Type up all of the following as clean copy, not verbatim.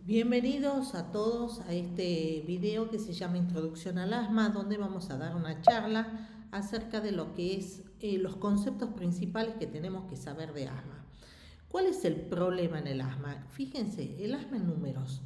Bienvenidos a todos a este video que se llama Introducción al asma, donde vamos a dar una charla acerca de lo que es los conceptos principales que tenemos que saber de asma. ¿Cuál es el problema en el asma? Fíjense, el asma en números.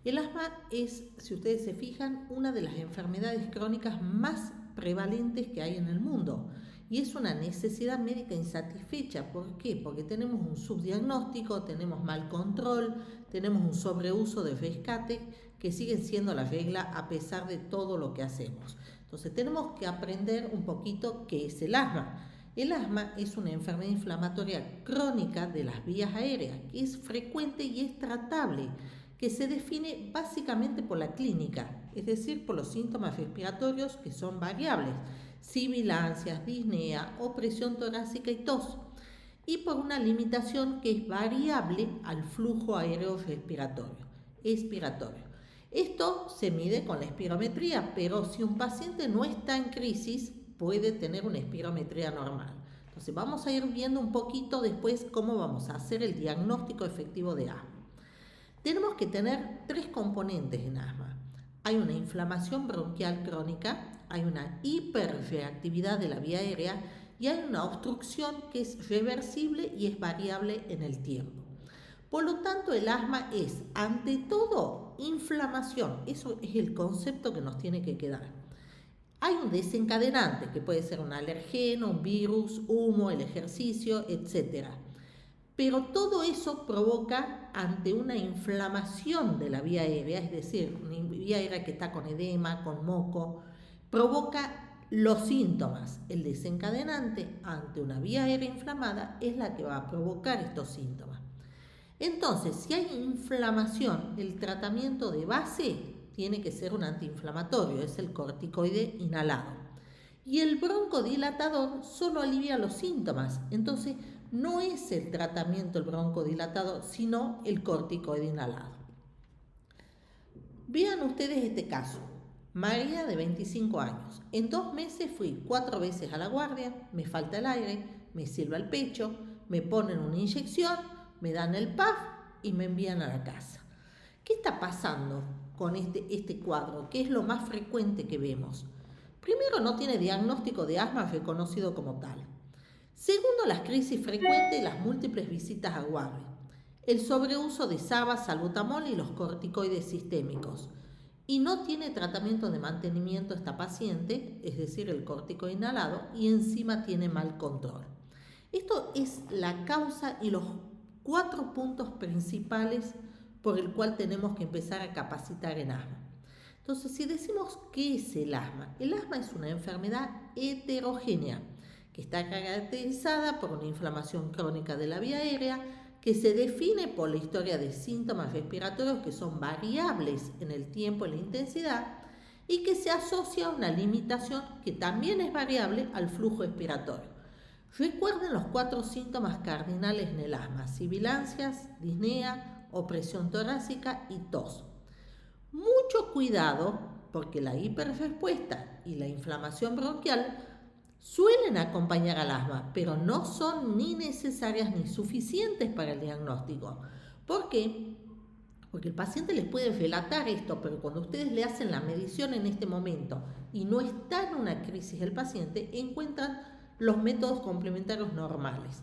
El asma es, si ustedes se fijan, una de las enfermedades crónicas más prevalentes que hay en el mundo. Y es una necesidad médica insatisfecha. ¿Por qué? Porque tenemos un subdiagnóstico, tenemos mal control, tenemos un sobreuso de rescate que siguen siendo la regla a pesar de todo lo que hacemos. Entonces tenemos que aprender un poquito qué es el asma. El asma es una enfermedad inflamatoria crónica de las vías aéreas, que es frecuente y es tratable, que se define básicamente por la clínica, es decir, por los síntomas respiratorios que son variables, sibilancias, disnea, opresión torácica y tos, y por una limitación que es variable al flujo aéreo expiratorio. Esto se mide con la espirometría, pero si un paciente no está en crisis, puede tener una espirometría normal. Entonces vamos a ir viendo un poquito después cómo vamos a hacer el diagnóstico efectivo de asma. Tenemos que tener tres componentes en asma. Hay una inflamación bronquial crónica, hay una hiperreactividad de la vía aérea y hay una obstrucción que es reversible y es variable en el tiempo. Por lo tanto, el asma es, ante todo, inflamación. Eso es el concepto que nos tiene que quedar. Hay un desencadenante, que puede ser un alergeno, un virus, humo, el ejercicio, etc. Pero todo eso provoca ante una inflamación de la vía aérea, es decir, una vía aérea que está con edema, con moco, provoca los síntomas. El desencadenante ante una vía aérea inflamada es la que va a provocar estos síntomas. Entonces, si hay inflamación, el tratamiento de base tiene que ser un antiinflamatorio, es el corticoide inhalado. Y el broncodilatador solo alivia los síntomas, entonces no es el tratamiento el broncodilatador, sino el corticoide inhalado. Vean ustedes este caso. María, de 25 años. En 2 meses fui 4 veces a la guardia, me falta el aire, me silba el pecho, me ponen una inyección, me dan el PAF y me envían a la casa. ¿Qué está pasando con este cuadro? ¿Qué es lo más frecuente que vemos? Primero, no tiene diagnóstico de asma reconocido como tal. Segundo, las crisis frecuentes y las múltiples visitas a guardia. El sobreuso de SABA, salbutamol y los corticoides sistémicos. Y no tiene tratamiento de mantenimiento esta paciente, es decir, el corticoide inhalado, y encima tiene mal control. Esto es la causa y los 4 puntos principales por el cual tenemos que empezar a capacitar en asma. Entonces, si decimos qué es el asma es una enfermedad heterogénea que está caracterizada por una inflamación crónica de la vía aérea que se define por la historia de síntomas respiratorios que son variables en el tiempo y la intensidad y que se asocia a una limitación que también es variable al flujo expiratorio. Recuerden los 4 síntomas cardinales en el asma: sibilancias, disnea, opresión torácica y tos. Mucho cuidado porque la hiperrespuesta y la inflamación bronquial suelen acompañar al asma, pero no son ni necesarias ni suficientes para el diagnóstico. ¿Por qué? Porque el paciente les puede relatar esto, pero cuando ustedes le hacen la medición en este momento y no está en una crisis el paciente, encuentran los métodos complementarios normales.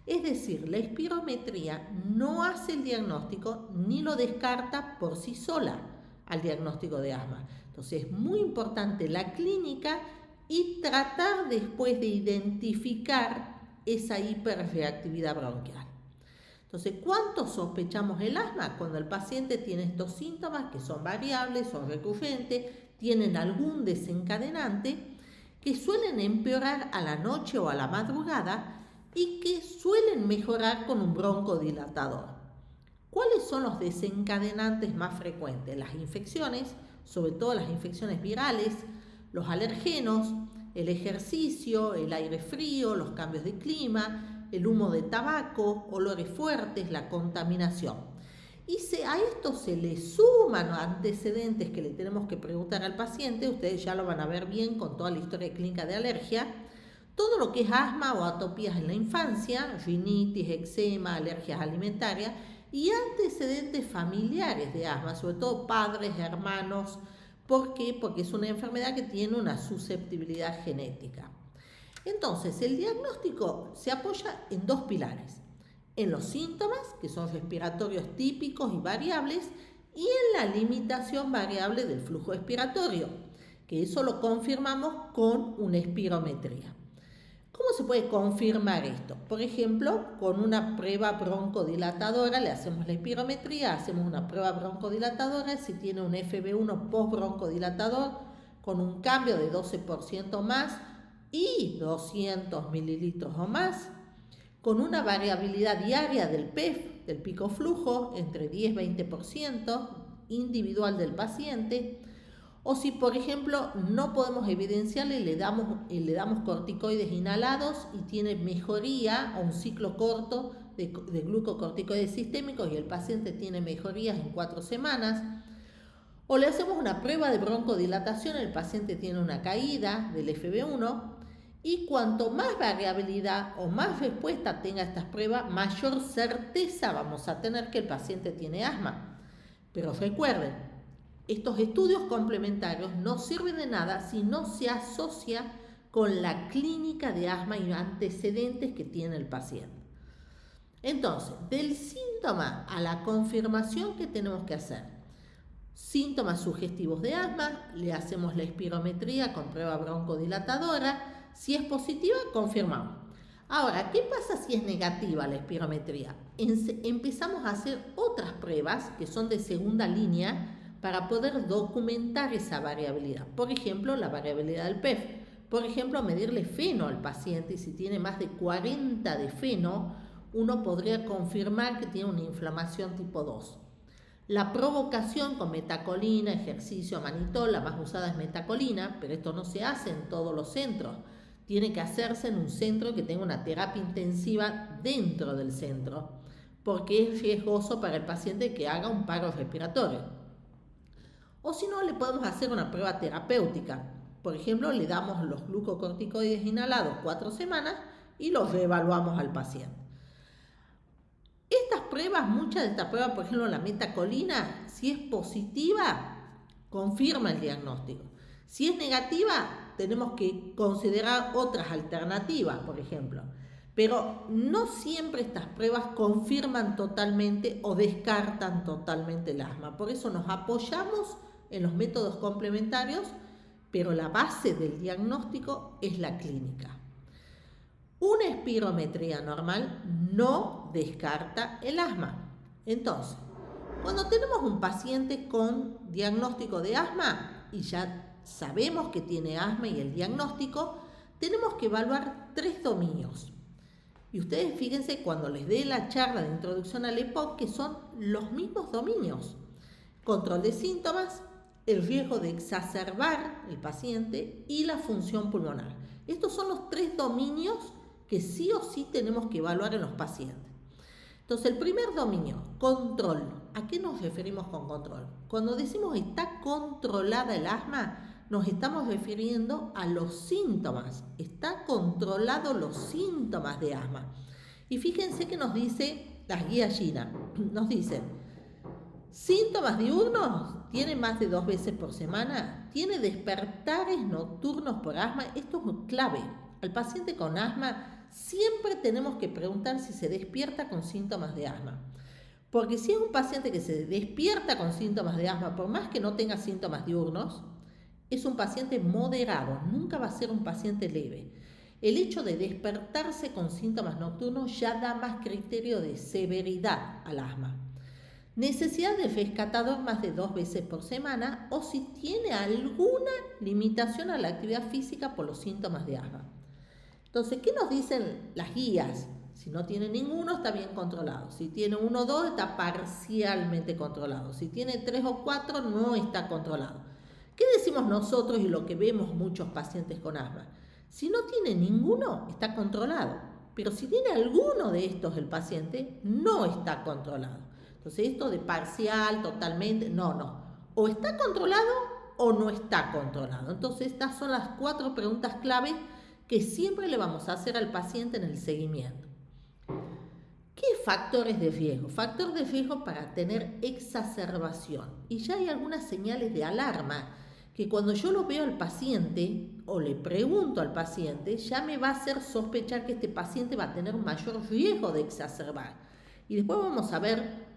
Es decir, la espirometría no hace el diagnóstico ni lo descarta por sí sola al diagnóstico de asma. Entonces es muy importante la clínica y tratar después de identificar esa hiperreactividad bronquial. Entonces, ¿cuánto sospechamos el asma? Cuando el paciente tiene estos síntomas que son variables, son recurrentes, tienen algún desencadenante que suelen empeorar a la noche o a la madrugada y que suelen mejorar con un broncodilatador. ¿Cuáles son los desencadenantes más frecuentes? Las infecciones, sobre todo las infecciones virales, los alergenos, el ejercicio, el aire frío, los cambios de clima, el humo de tabaco, olores fuertes, la contaminación. Y a esto se le suman antecedentes que le tenemos que preguntar al paciente, ustedes ya lo van a ver bien con toda la historia clínica de alergia, todo lo que es asma o atopías en la infancia, rinitis, eczema, alergias alimentarias, y antecedentes familiares de asma, sobre todo padres, hermanos. ¿Por qué? Porque es una enfermedad que tiene una susceptibilidad genética. Entonces, el diagnóstico se apoya en dos pilares: en los síntomas, que son respiratorios típicos y variables, y en la limitación variable del flujo expiratorio, que eso lo confirmamos con una espirometría. ¿Cómo se puede confirmar esto? Por ejemplo, con una prueba broncodilatadora, le hacemos la espirometría, hacemos una prueba broncodilatadora, si tiene un FB1 postbroncodilatador con un cambio de 12% más y 200 mililitros o más, con una variabilidad diaria del PEF, del pico flujo, entre 10 y 20% individual del paciente. O si, por ejemplo, no podemos evidenciarle, le damos corticoides inhalados y tiene mejoría a un ciclo corto de glucocorticoides sistémicos y el paciente tiene mejorías en 4 semanas. O le hacemos una prueba de broncodilatación, el paciente tiene una caída del FB1 y cuanto más variabilidad o más respuesta tenga estas pruebas, mayor certeza vamos a tener que el paciente tiene asma. Pero recuerden, estos estudios complementarios no sirven de nada si no se asocia con la clínica de asma y antecedentes que tiene el paciente. Entonces, del síntoma a la confirmación que tenemos que hacer: síntomas sugestivos de asma, le hacemos la espirometría con prueba broncodilatadora, si es positiva, confirmamos. Ahora, ¿qué pasa si es negativa la espirometría? Empezamos a hacer otras pruebas que son de segunda línea para poder documentar esa variabilidad. Por ejemplo, la variabilidad del PEF. Por ejemplo, medirle feno al paciente, y si tiene más de 40 de feno, uno podría confirmar que tiene una inflamación tipo 2. La provocación con metacolina, ejercicio, manitol, la más usada es metacolina, pero esto no se hace en todos los centros. Tiene que hacerse en un centro que tenga una terapia intensiva dentro del centro, porque es riesgoso para el paciente que haga un paro respiratorio. O si no, le podemos hacer una prueba terapéutica. Por ejemplo, le damos los glucocorticoides inhalados 4 semanas y los reevaluamos al paciente. Estas pruebas, muchas de estas pruebas, por ejemplo, la metacolina, si es positiva, confirma el diagnóstico. Si es negativa, tenemos que considerar otras alternativas, por ejemplo. Pero no siempre estas pruebas confirman totalmente o descartan totalmente el asma. Por eso nos apoyamos en los métodos complementarios, pero la base del diagnóstico es la clínica. Una espirometría normal no descarta el asma. Entonces, cuando tenemos un paciente con diagnóstico de asma y ya sabemos que tiene asma y el diagnóstico, tenemos que evaluar 3 dominios. Y ustedes fíjense cuando les dé la charla de introducción al EPOC que son los mismos dominios: control de síntomas, el riesgo de exacerbar el paciente y la función pulmonar. Estos son los 3 dominios que sí o sí tenemos que evaluar en los pacientes. Entonces, el primer dominio, control. ¿A qué nos referimos con control? Cuando decimos está controlada el asma, nos estamos refiriendo a los síntomas. Está controlado los síntomas de asma. Y fíjense que nos dice las guías GINA. Nos dicen: síntomas diurnos, tiene más de 2 veces por semana, tiene despertares nocturnos por asma. Esto es clave. Al paciente con asma siempre tenemos que preguntar si se despierta con síntomas de asma. Porque si es un paciente que se despierta con síntomas de asma, por más que no tenga síntomas diurnos, es un paciente moderado, nunca va a ser un paciente leve. El hecho de despertarse con síntomas nocturnos ya da más criterio de severidad al asma. Necesidad de rescatador más de 2 veces por semana, o si tiene alguna limitación a la actividad física por los síntomas de asma. Entonces, ¿qué nos dicen las guías? Si no tiene ninguno, está bien controlado. Si tiene 1 o 2, está parcialmente controlado. Si tiene 3 o 4, no está controlado. ¿Qué decimos nosotros y lo que vemos muchos pacientes con asma? Si no tiene ninguno, está controlado. Pero si tiene alguno de estos el paciente, no está controlado. Entonces, esto de parcial, totalmente, no. O está controlado o no está controlado. Entonces, estas son las 4 preguntas clave que siempre le vamos a hacer al paciente en el seguimiento. ¿Qué factores de riesgo? Factor de riesgo para tener exacerbación. Y ya hay algunas señales de alarma que cuando yo lo veo al paciente o le pregunto al paciente, ya me va a hacer sospechar que este paciente va a tener un mayor riesgo de exacerbar. Y después vamos a ver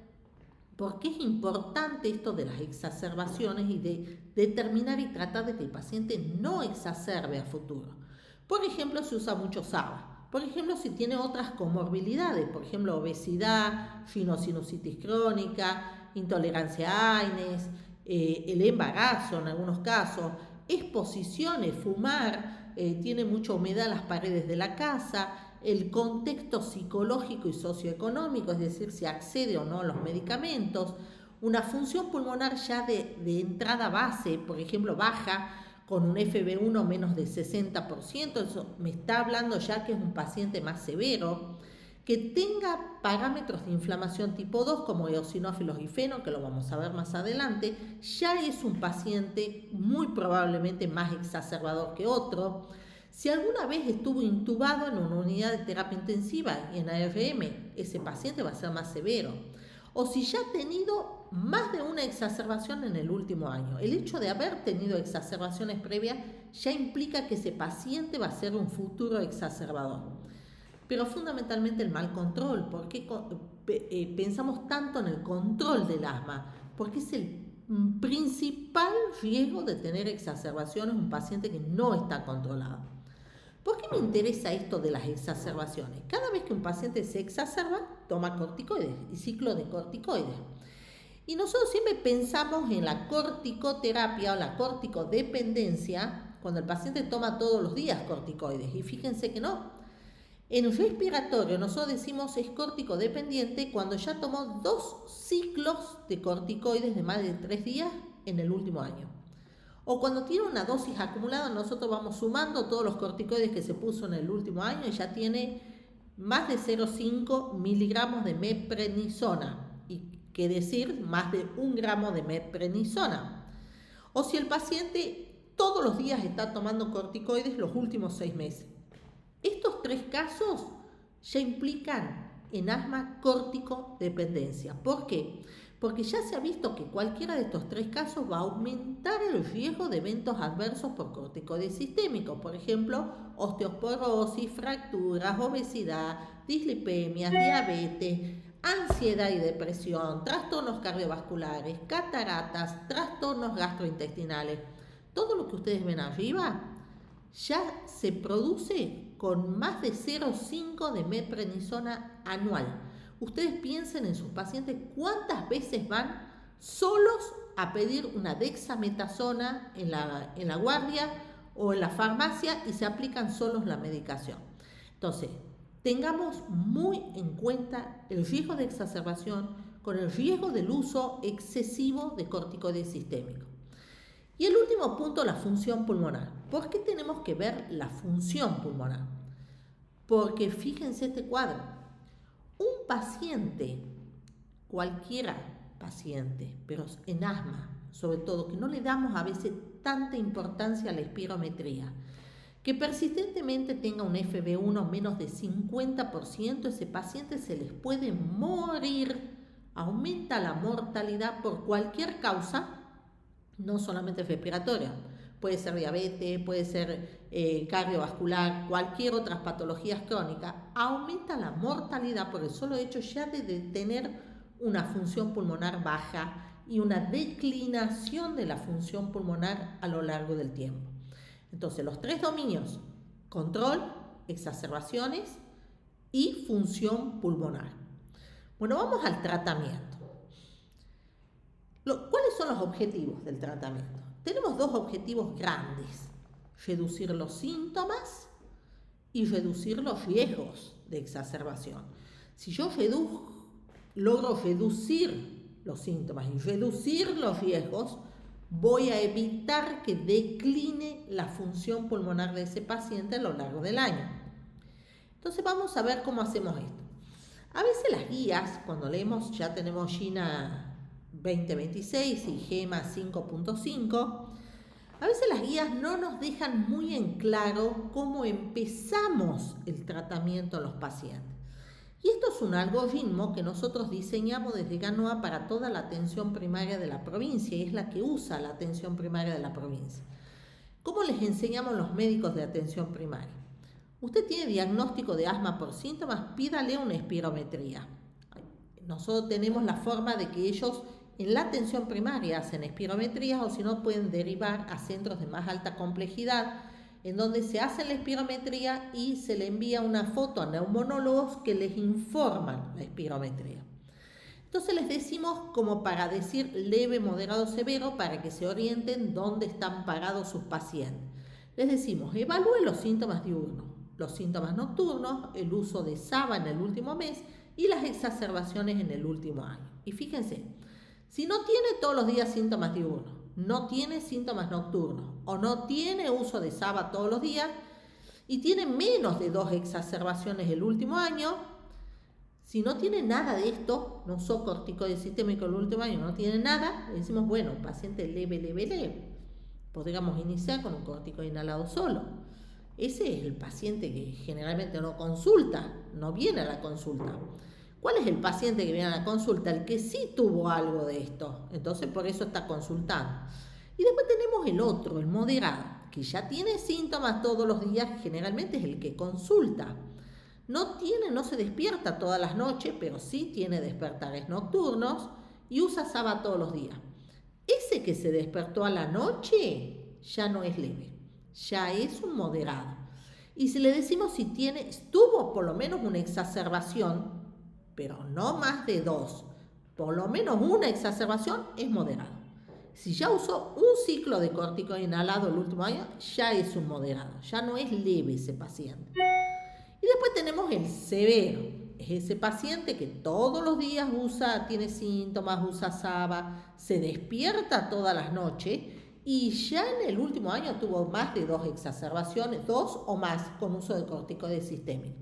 por qué es importante esto de las exacerbaciones y de determinar y tratar de que el paciente no exacerbe a futuro. Por ejemplo, se usa mucho SABA. Por ejemplo, si tiene otras comorbilidades, por ejemplo, obesidad, rhinosinusitis crónica, intolerancia a AINES, el embarazo en algunos casos, exposiciones, fumar, tiene mucha humedad en las paredes de la casa, el contexto psicológico y socioeconómico, es decir, si accede o no a los medicamentos, una función pulmonar ya de entrada base, por ejemplo, baja, con un FB1 menos de 60%, eso me está hablando ya que es un paciente más severo, que tenga parámetros de inflamación tipo 2 como eosinófilos y feno, que lo vamos a ver más adelante, ya es un paciente muy probablemente más exacerbador que otro. Si alguna vez estuvo intubado en una unidad de terapia intensiva y en ARM, ese paciente va a ser más severo. O si ya ha tenido más de una exacerbación en el último año. El hecho de haber tenido exacerbaciones previas ya implica que ese paciente va a ser un futuro exacerbador. Pero fundamentalmente el mal control. ¿Por qué pensamos tanto en el control del asma? Porque es el principal riesgo de tener exacerbaciones en un paciente que no está controlado. ¿Por qué me interesa esto de las exacerbaciones? Cada vez que un paciente se exacerba, toma corticoides y ciclo de corticoides. Y nosotros siempre pensamos en la corticoterapia o la corticodependencia cuando el paciente toma todos los días corticoides. Y fíjense que no. En el respiratorio nosotros decimos es corticodependiente cuando ya tomó 2 ciclos de corticoides de más de 3 días en el último año. O cuando tiene una dosis acumulada, nosotros vamos sumando todos los corticoides que se puso en el último año y ya tiene más de 0,5 miligramos de meprednisona. Y qué decir, más de 1 gramo de meprednisona. O si el paciente todos los días está tomando corticoides los últimos 6 meses. Estos 3 casos ya implican en asma corticodependencia. ¿Por qué? Porque ya se ha visto que cualquiera de estos 3 casos va a aumentar el riesgo de eventos adversos por corticoides sistémicos. Por ejemplo, osteoporosis, fracturas, obesidad, dislipemias, diabetes, ansiedad y depresión, trastornos cardiovasculares, cataratas, trastornos gastrointestinales. Todo lo que ustedes ven arriba ya se produce con más de 0,5 de meprednisona anual. Ustedes piensen en sus pacientes cuántas veces van solos a pedir una dexametasona en la guardia o en la farmacia y se aplican solos la medicación. Entonces, tengamos muy en cuenta el riesgo de exacerbación con el riesgo del uso excesivo de corticoides sistémicos. Y el último punto, la función pulmonar. ¿Por qué tenemos que ver la función pulmonar? Porque fíjense este cuadro. Un paciente, cualquiera paciente, pero en asma, sobre todo, que no le damos a veces tanta importancia a la espirometría, que persistentemente tenga un FB1 menos de 50%, ese paciente se les puede morir, aumenta la mortalidad por cualquier causa, no solamente respiratoria. Puede ser diabetes, puede ser cardiovascular, cualquier otra patología crónica, aumenta la mortalidad por el solo hecho ya de tener una función pulmonar baja y una declinación de la función pulmonar a lo largo del tiempo. Entonces, los 3 dominios, control, exacerbaciones y función pulmonar. Bueno, vamos al tratamiento. ¿Cuáles son los objetivos del tratamiento? Tenemos 2 objetivos grandes: reducir los síntomas y reducir los riesgos de exacerbación. Si yo logro reducir los síntomas y reducir los riesgos, voy a evitar que decline la función pulmonar de ese paciente a lo largo del año. Entonces vamos a ver cómo hacemos esto. A veces las guías, cuando leemos, ya tenemos GINA 2026 y GEMA 5.5, a veces las guías no nos dejan muy en claro cómo empezamos el tratamiento en los pacientes. Y esto es un algoritmo que nosotros diseñamos desde GANOA para toda la atención primaria de la provincia y es la que usa la atención primaria de la provincia. ¿Cómo les enseñamos los médicos de atención primaria? Usted tiene diagnóstico de asma por síntomas, pídale una espirometría. Nosotros tenemos la forma de que ellos en la atención primaria hacen espirometrías o si no pueden derivar a centros de más alta complejidad en donde se hace la espirometría y se le envía una foto a neumonólogos que les informan la espirometría. Entonces les decimos como para decir leve, moderado, severo para que se orienten dónde están parados sus pacientes. Les decimos evalúe los síntomas diurnos, los síntomas nocturnos, el uso de SABA en el último mes y las exacerbaciones en el último año. Y fíjense, si no tiene todos los días síntomas diurnos, no tiene síntomas nocturnos o no tiene uso de SABA todos los días y tiene menos de 2 exacerbaciones el último año, si no tiene nada de esto, no usó corticoide sistémico el último año, no tiene nada, le decimos, bueno, paciente leve. Podríamos iniciar con un corticoide inhalado solo. Ese es el paciente que generalmente no consulta, no viene a la consulta. ¿Cuál es el paciente que viene a la consulta? El que sí tuvo algo de esto, entonces por eso está consultando. Y después tenemos el otro, el moderado, que ya tiene síntomas todos los días, generalmente es el que consulta. No se despierta todas las noches, pero sí tiene despertares nocturnos y usa SABA todos los días. Ese que se despertó a la noche ya no es leve, ya es un moderado. Y si le decimos si tuvo por lo menos una exacerbación, pero no más de 2, por lo menos una exacerbación, es moderado. Si ya usó un ciclo de corticoide inhalado el último año, ya es un moderado, ya no es leve ese paciente. Y después tenemos el severo, es ese paciente que todos los días tiene síntomas, usa SABA, se despierta todas las noches y ya en el último año tuvo más de 2 exacerbaciones, 2 o más con uso de corticoide sistémico.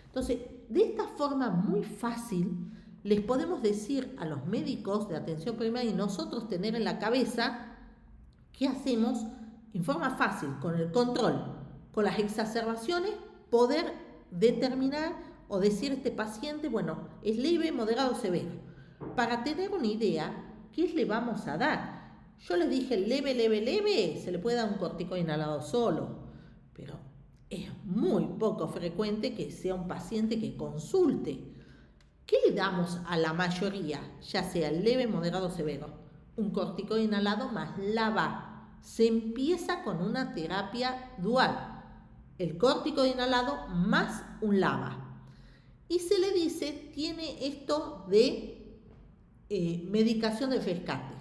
Entonces, de esta forma muy fácil, les podemos decir a los médicos de atención primaria y nosotros tener en la cabeza qué hacemos en forma fácil, con el control, con las exacerbaciones, poder determinar o decir a este paciente, bueno, es leve, moderado, severo. Para tener una idea, ¿qué le vamos a dar? Yo les dije leve, se le puede dar un corticoide inhalado solo, pero es muy poco frecuente que sea un paciente que consulte. ¿Qué le damos a la mayoría, ya sea leve, moderado o severo? Un corticoide inhalado más LABA. Se empieza con una terapia dual. El corticoide inhalado más un LABA. Y se le dice, tiene esto de medicación de rescate.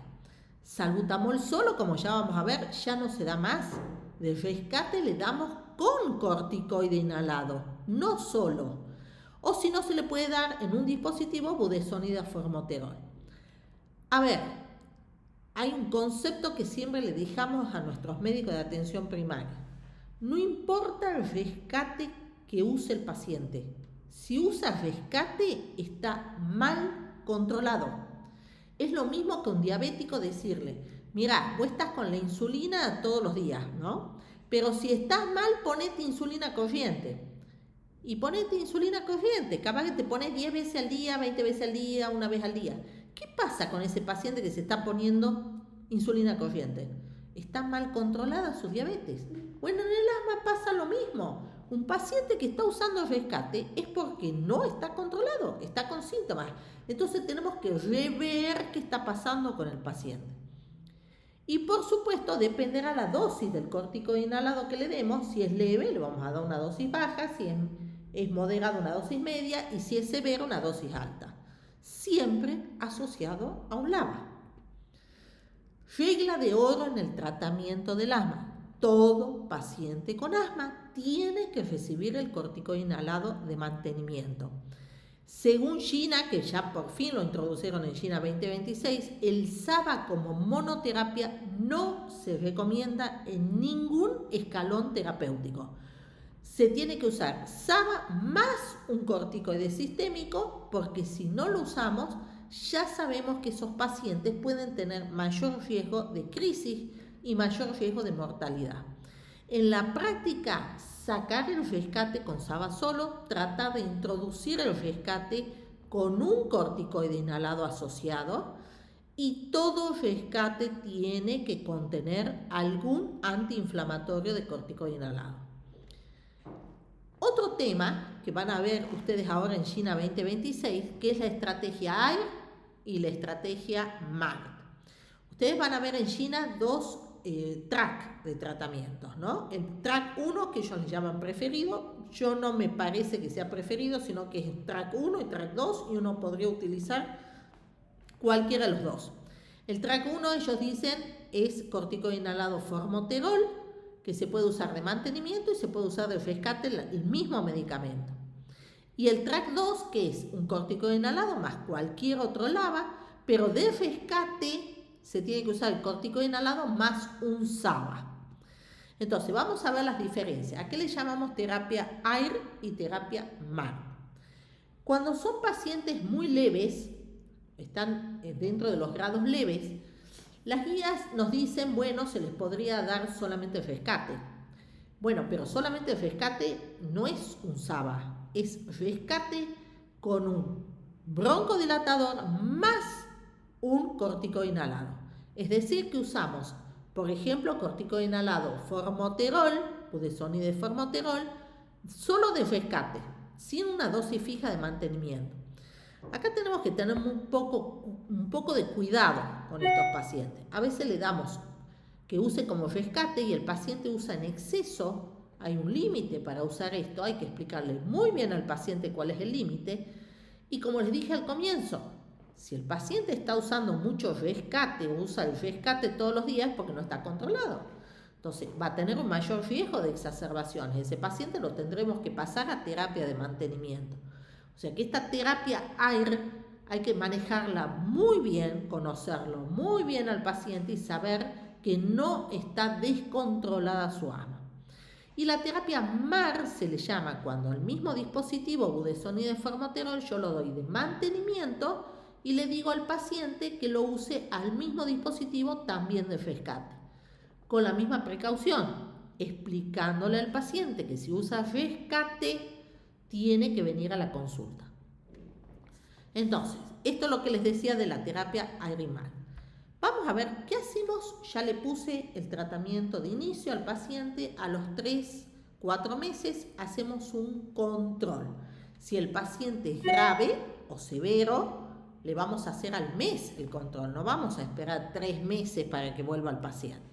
Salbutamol solo, como ya vamos a ver, ya no se da más. De rescate le damos con corticoide inhalado, no solo. O si no, se le puede dar en un dispositivo budesonida formoterol. A ver, hay un concepto que siempre le dejamos a nuestros médicos de atención primaria. No importa el rescate que use el paciente. Si usa rescate, está mal controlado. Es lo mismo que un diabético decirle, mira, vos estás con la insulina todos los días, ¿no? Pero si estás mal, ponete insulina corriente. Y ponete insulina corriente. Capaz que te pones 10 veces al día, 20 veces al día, una vez al día. ¿Qué pasa con ese paciente que se está poniendo insulina corriente? ¿Está mal controlada su diabetes? Bueno, en el asma pasa lo mismo. Un paciente que está usando rescate es porque no está controlado, está con síntomas. Entonces tenemos que rever qué está pasando con el paciente. Y por supuesto dependerá la dosis del corticoide inhalado que le demos. Si es leve, le vamos a dar una dosis baja. Si es moderado, una dosis media. Y si es severo, una dosis alta. Siempre asociado a un LABA. Regla de oro en el tratamiento del asma. Todo paciente con asma tiene que recibir el corticoide inhalado de mantenimiento. Según China, que ya por fin lo introdujeron en China 2026, el SABA como monoterapia no se recomienda en ningún escalón terapéutico. Se tiene que usar SABA más un corticoide sistémico porque si no lo usamos, ya sabemos que esos pacientes pueden tener mayor riesgo de crisis y mayor riesgo de mortalidad. En la práctica sacar el rescate con SABA solo, tratar de introducir el rescate con un corticoide inhalado asociado, y todo rescate tiene que contener algún antiinflamatorio de corticoide inhalado. Otro tema que van a ver ustedes ahora en China 2026, que es la estrategia AIR y la estrategia MART. Ustedes van a ver en China dos track de tratamientos, ¿no? El track 1, que ellos le llaman preferido, yo no me parece que sea preferido, sino que es track 1 y track 2, y uno podría utilizar cualquiera de los dos. El track 1, ellos dicen, es corticoide inhalado formoterol, que se puede usar de mantenimiento y se puede usar de rescate, el mismo medicamento. Y el track 2, que es un corticoide inhalado más cualquier otro LABA, pero de rescate se tiene que usar el corticoide inhalado más un SABA. Entonces, vamos a ver las diferencias. ¿A qué le llamamos terapia AIR y terapia MART? Cuando son pacientes muy leves, están dentro de los grados leves, las guías nos dicen, bueno, se les podría dar solamente el rescate. Bueno, pero solamente el rescate no es un SABA, es rescate con un broncodilatador más un corticoide inhalado. Es decir, que usamos, por ejemplo, corticoide inhalado formoterol, budesonide formoterol, solo de rescate, sin una dosis fija de mantenimiento. Acá tenemos que tener un poco de cuidado con estos pacientes. A veces le damos que use como rescate y el paciente usa en exceso. Hay un límite para usar esto, hay que explicarle muy bien al paciente cuál es el límite. Y como les dije al comienzo, si el paciente está usando mucho rescate o usa el rescate todos los días es porque no está controlado. Entonces va a tener un mayor riesgo de exacerbaciones. Ese paciente lo tendremos que pasar a terapia de mantenimiento. O sea que esta terapia AIR hay que manejarla muy bien, conocerlo muy bien al paciente y saber que no está descontrolada su asma. Y la terapia MAR se le llama cuando el mismo dispositivo budesonide formoterol yo lo doy de mantenimiento y le digo al paciente que lo use al mismo dispositivo también de rescate. Con la misma precaución, explicándole al paciente que si usa rescate tiene que venir a la consulta. Entonces, esto es lo que les decía de la terapia AIR-MAR. Vamos a ver qué hacemos. Ya le puse el tratamiento de inicio al paciente. A los 3-4 meses hacemos un control. Si el paciente es grave o severo, le vamos a hacer al mes el control. No vamos a esperar 3 meses para que vuelva el paciente.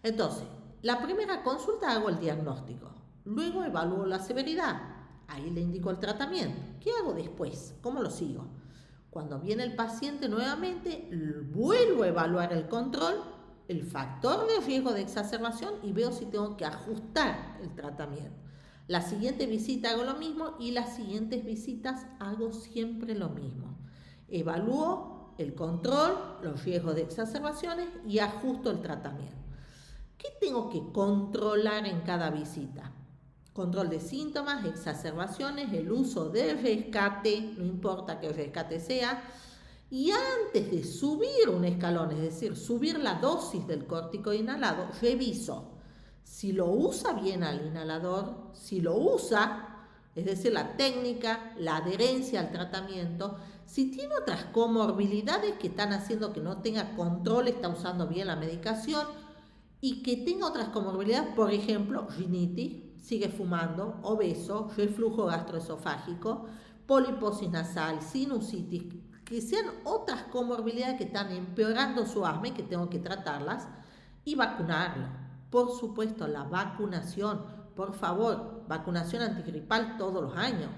Entonces, la primera consulta hago el diagnóstico. Luego evalúo la severidad. Ahí le indico el tratamiento. ¿Qué hago después? ¿Cómo lo sigo? Cuando viene el paciente nuevamente, vuelvo a evaluar el control, el factor de riesgo de exacerbación y veo si tengo que ajustar el tratamiento. La siguiente visita hago lo mismo y las siguientes visitas hago siempre lo mismo. Evalúo el control, los riesgos de exacerbaciones y ajusto el tratamiento. ¿Qué tengo que controlar en cada visita? Control de síntomas, exacerbaciones, el uso del rescate, no importa qué rescate sea. Y antes de subir un escalón, es decir, subir la dosis del corticoide inhalado, reviso si lo usa bien al inhalador, si lo usa, es decir, la técnica, la adherencia al tratamiento, si tiene otras comorbilidades que están haciendo que no tenga control, está usando bien la medicación y que tenga otras comorbilidades, por ejemplo, rinitis, sigue fumando, obeso, reflujo gastroesofágico, poliposis nasal, sinusitis, que sean otras comorbilidades que están empeorando su asma y que tengo que tratarlas, y vacunarlo. Por supuesto, la vacunación, por favor, vacunación antigripal todos los años.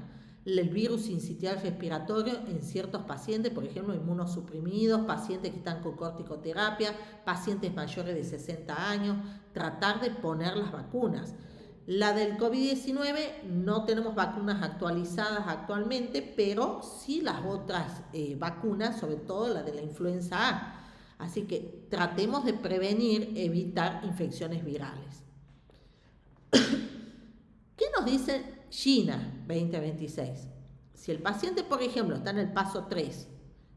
El virus sincitial respiratorio en ciertos pacientes, por ejemplo, inmunosuprimidos, pacientes que están con corticoterapia, pacientes mayores de 60 años, tratar de poner las vacunas. La del COVID-19 no tenemos vacunas actualizadas actualmente, pero sí las otras vacunas, sobre todo la de la influenza A. Así que tratemos de prevenir, evitar infecciones virales. ¿Qué nos dice China 2026? Si el paciente, por ejemplo, está en el paso 3,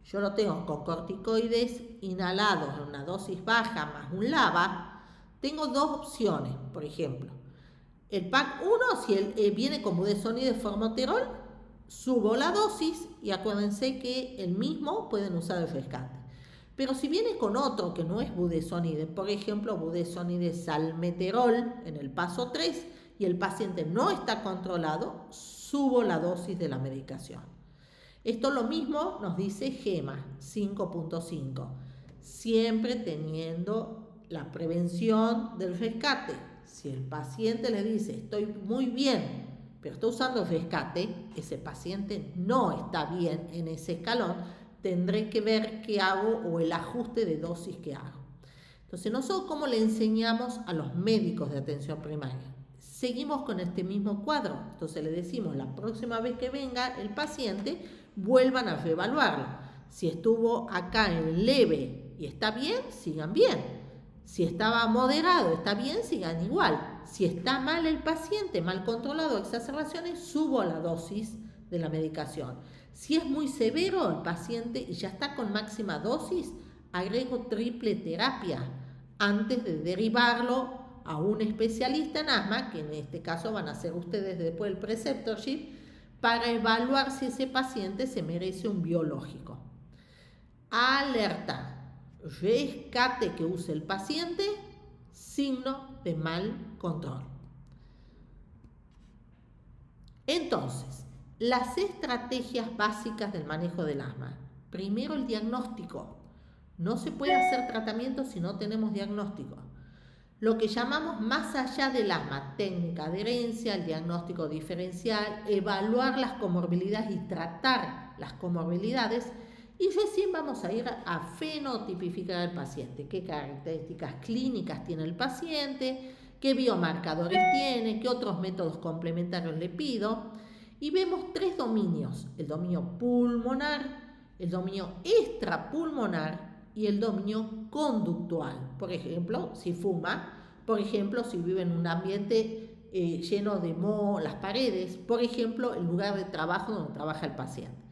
yo lo tengo con corticoides inhalados en una dosis baja más un LABA, tengo dos opciones, por ejemplo. El pack 1, si viene con budesonide y formoterol, subo la dosis y acuérdense que el mismo pueden usar el rescate. Pero si viene con otro que no es budesonide, por ejemplo, budesonide salmeterol en el paso 3 y el paciente no está controlado, subo la dosis de la medicación. Esto lo mismo nos dice GEMA 5.5, siempre teniendo la prevención del rescate. Si el paciente le dice, estoy muy bien, pero está usando el rescate, ese paciente no está bien en ese escalón, tendré que ver qué hago o el ajuste de dosis que hago. Entonces, nosotros cómo le enseñamos a los médicos de atención primaria. Seguimos con este mismo cuadro. Entonces, le decimos, la próxima vez que venga el paciente, vuelvan a reevaluarlo. Si estuvo acá en leve y está bien, sigan bien. Si estaba moderado, está bien, sigan igual. Si está mal el paciente, mal controlado, exacerbaciones, subo la dosis de la medicación. Si es muy severo el paciente y ya está con máxima dosis, agrego triple terapia antes de derivarlo a un especialista en asma, que en este caso van a ser ustedes después del preceptorship, para evaluar si ese paciente se merece un biológico. Alerta. Rescate que use el paciente, signo de mal control. Entonces, las estrategias básicas del manejo del asma. Primero, el diagnóstico. No se puede hacer tratamiento si no tenemos diagnóstico. Lo que llamamos más allá del asma, técnica de herencia, el diagnóstico diferencial, evaluar las comorbilidades y tratar las comorbilidades. Y recién vamos a ir a fenotipificar al paciente. ¿Qué características clínicas tiene el paciente? ¿Qué biomarcadores tiene? ¿Qué otros métodos complementarios le pido? Y vemos tres dominios. El dominio pulmonar, el dominio extrapulmonar y el dominio conductual. Por ejemplo, si fuma. Por ejemplo, si vive en un ambiente lleno de moho, las paredes. Por ejemplo, el lugar de trabajo donde trabaja el paciente.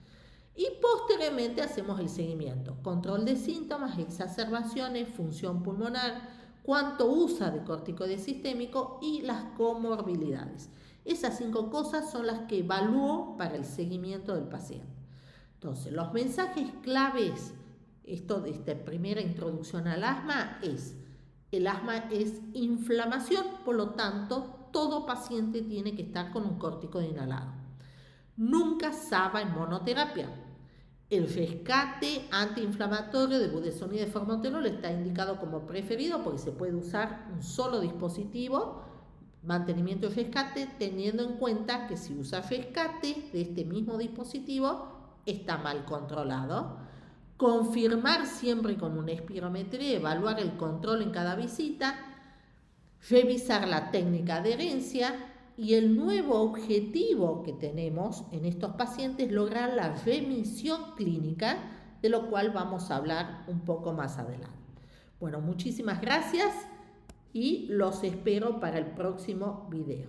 Y posteriormente hacemos el seguimiento, control de síntomas, exacerbaciones, función pulmonar, cuánto usa de corticoide sistémico y las comorbilidades. Esas 5 cosas son las que evalúo para el seguimiento del paciente. Entonces, los mensajes claves, esto de esta primera introducción al asma es, el asma es inflamación, por lo tanto, todo paciente tiene que estar con un corticoide inhalado. Nunca SABA en monoterapia. El rescate antiinflamatorio de budesonide y formoterol está indicado como preferido porque se puede usar un solo dispositivo, mantenimiento y rescate, teniendo en cuenta que si usa rescate de este mismo dispositivo está mal controlado. Confirmar siempre con una espirometría, evaluar el control en cada visita, revisar la técnica de herencia. Y el nuevo objetivo que tenemos en estos pacientes es lograr la remisión clínica, de lo cual vamos a hablar un poco más adelante. Bueno, muchísimas gracias y los espero para el próximo video.